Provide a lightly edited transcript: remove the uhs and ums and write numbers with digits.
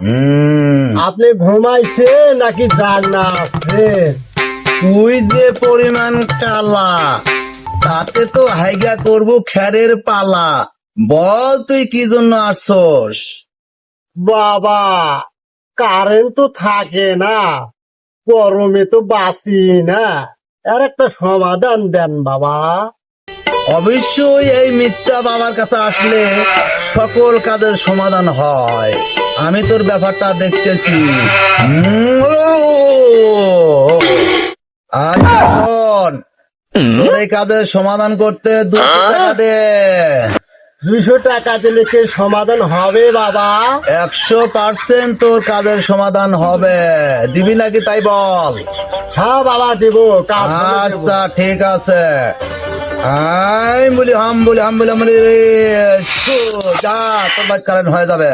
আপনি ঘুমাইছে নাকি জাগনা আছে? তুই যে পরিমাণ কালা, তাতে তো হাইগা করবো খ্যারের পালা। বল তুই কি জন্য আসছস? বাবা, কারেন্ট তো থাকে না, গরমে তো বাঁচি না, এর একটা সমাধান দেন বাবা। অবশ্যই এই মিথ্যা বাবার কাছে আসলে সকল কাজের সমাধান হয়। আমি তোর ব্যাপারটা দেখতেছি। আচ্ছা শোন, তোর এই কাজের সমাধান করতে 200 টাকা দে। 200 টাকা দিলে কি সমাধান হবে বাবা? 100% তোর কাজের সমাধান হবে। দিবি নাকি তাই বল? হ্যাঁ বাবা, দেব, কাজ হলে দেব। আচ্ছা ঠিক আছে। হাম বলি হাম বলি রে, যা তোর বাদ কারেন্ট হয়ে যাবে।